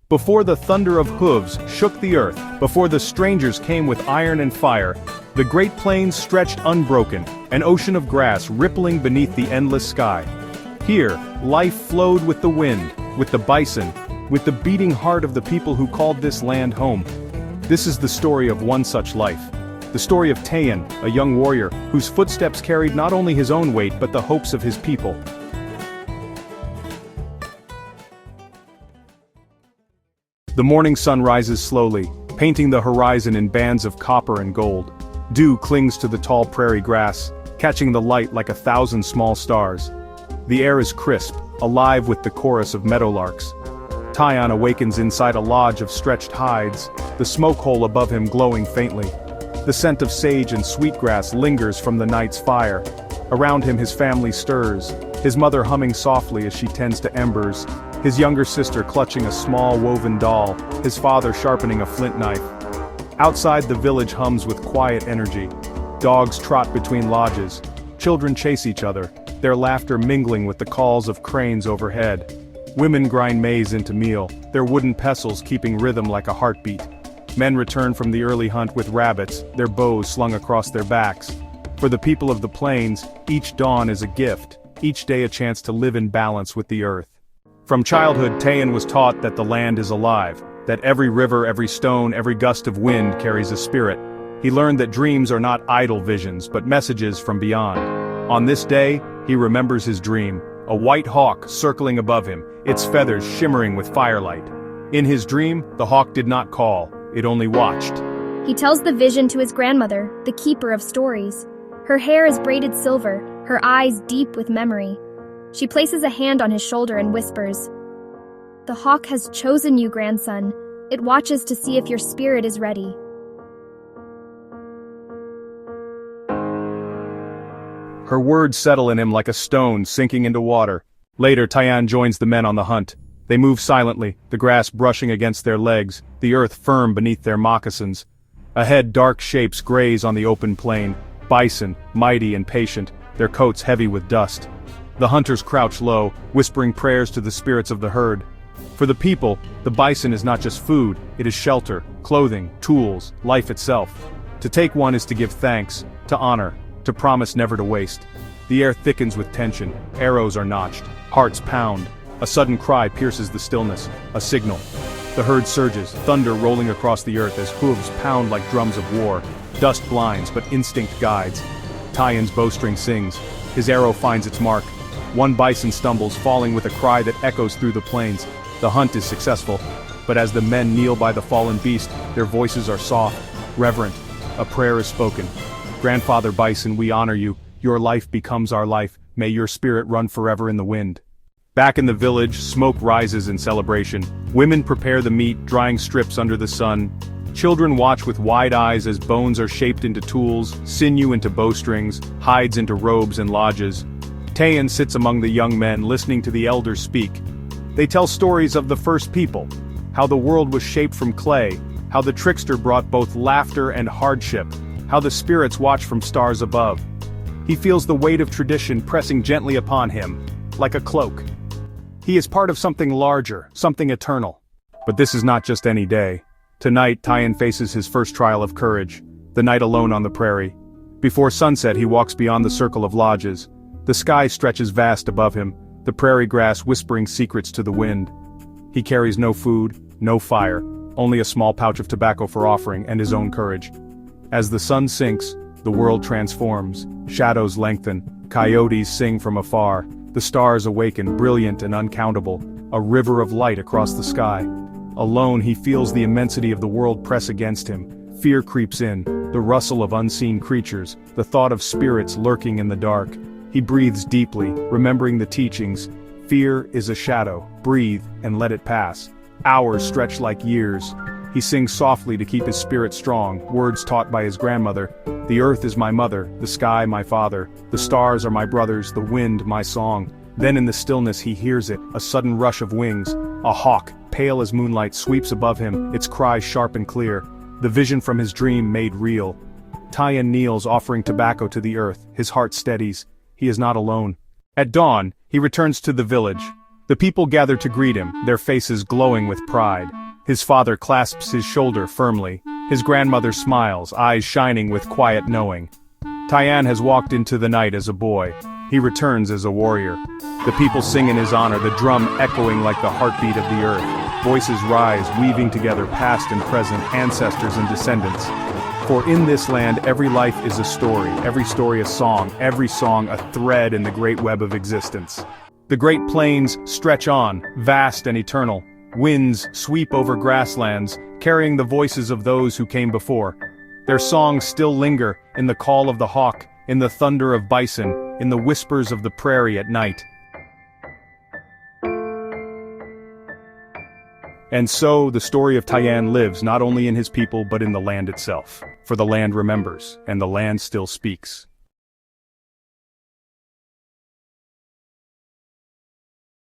Before the thunder of hooves shook the earth, before the strangers came with iron and fire, the Great Plains stretched unbroken, an ocean of grass rippling beneath the endless sky. Here, life flowed with the wind, with the bison, with the beating heart of the people who called this land home. This is the story of one such life. The story of Tayan, a young warrior, whose footsteps carried not only his own weight but the hopes of his people. The morning sun rises slowly, painting the horizon in bands of copper and gold. Dew clings to the tall prairie grass, catching the light like 1,000 small stars. The air is crisp, alive with the chorus of meadowlarks. Tayan awakens inside a lodge of stretched hides, the smoke hole above him glowing faintly. The scent of sage and sweetgrass lingers from the night's fire. Around him his family stirs, his mother humming softly as she tends to embers, his younger sister clutching a small woven doll, his father sharpening a flint knife. Outside the village hums with quiet energy. Dogs trot between lodges. Children chase each other, their laughter mingling with the calls of cranes overhead. Women grind maize into meal, their wooden pestles keeping rhythm like a heartbeat. Men return from the early hunt with rabbits, their bows slung across their backs. For the people of the plains, each dawn is a gift, each day a chance to live in balance with the earth. From childhood, Tayan was taught that the land is alive, that every river, every stone, every gust of wind carries a spirit. He learned that dreams are not idle visions, but messages from beyond. On this day, he remembers his dream, a white hawk circling above him, its feathers shimmering with firelight. In his dream, the hawk did not call, it only watched. He tells the vision to his grandmother, the keeper of stories. Her hair is braided silver, her eyes deep with memory. She places a hand on his shoulder and whispers, "The hawk has chosen you, grandson. It watches to see if your spirit is ready." Her words settle in him like a stone sinking into water. Later, Tayan joins the men on the hunt. They move silently, the grass brushing against their legs, the earth firm beneath their moccasins. Ahead, dark shapes graze on the open plain, bison, mighty and patient, their coats heavy with dust. The hunters crouch low, whispering prayers to the spirits of the herd. For the people, the bison is not just food, it is shelter, clothing, tools, life itself. To take one is to give thanks, to honor, to promise never to waste. The air thickens with tension, arrows are notched, hearts pound. A sudden cry pierces the stillness, a signal. The herd surges, thunder rolling across the earth as hooves pound like drums of war. Dust blinds, but instinct guides. Tayan's bowstring sings. His arrow finds its mark. One bison stumbles, falling with a cry that echoes through the plains. The hunt is successful, but as the men kneel by the fallen beast, their voices are soft, reverent. A prayer is spoken. "Grandfather Bison, we honor you. Your life becomes our life. May your spirit run forever in the wind." Back in the village, smoke rises in celebration. Women prepare the meat, drying strips under the sun. Children watch with wide eyes as bones are shaped into tools, sinew into bowstrings, hides into robes and lodges. Tayan sits among the young men listening to the elders speak. They tell stories of the first people, how the world was shaped from clay, how the trickster brought both laughter and hardship, how the spirits watch from stars above. He feels the weight of tradition pressing gently upon him, like a cloak. He is part of something larger, something eternal. But this is not just any day. Tonight, Tayan faces his first trial of courage, the night alone on the prairie. Before sunset, he walks beyond the circle of lodges. The sky stretches vast above him, the prairie grass whispering secrets to the wind. He carries no food, no fire, only a small pouch of tobacco for offering and his own courage. As the sun sinks, the world transforms, shadows lengthen, coyotes sing from afar, the stars awaken, brilliant and uncountable, a river of light across the sky. Alone he feels the immensity of the world press against him. Fear creeps in, the rustle of unseen creatures, the thought of spirits lurking in the dark. He breathes deeply, remembering the teachings. Fear is a shadow, breathe and let it pass. Hours stretch like years. He sings softly to keep his spirit strong, words taught by his grandmother. The earth is my mother, the sky my father, the stars are my brothers, the wind my song. Then in the stillness he hears it, a sudden rush of wings. A hawk, pale as moonlight, sweeps above him, its cry sharp and clear. The vision from his dream made real. Tayan kneels, offering tobacco to the earth, his heart steadies. He is not alone. At dawn, he returns to the village. The people gather to greet him, their faces glowing with pride. His father clasps his shoulder firmly. His grandmother smiles, eyes shining with quiet knowing. Tayan has walked into the night as a boy. He returns as a warrior. The people sing in his honor, the drum echoing like the heartbeat of the earth. Voices rise, weaving together past and present, ancestors and descendants. For in this land every life is a story a song, every song a thread in the great web of existence. The great plains stretch on, vast and eternal. Winds sweep over grasslands, carrying the voices of those who came before. Their songs still linger, in the call of the hawk, in the thunder of bison, in the whispers of the prairie at night. And so, the story of Tayan lives not only in his people but in the land itself. For the land remembers, and the land still speaks.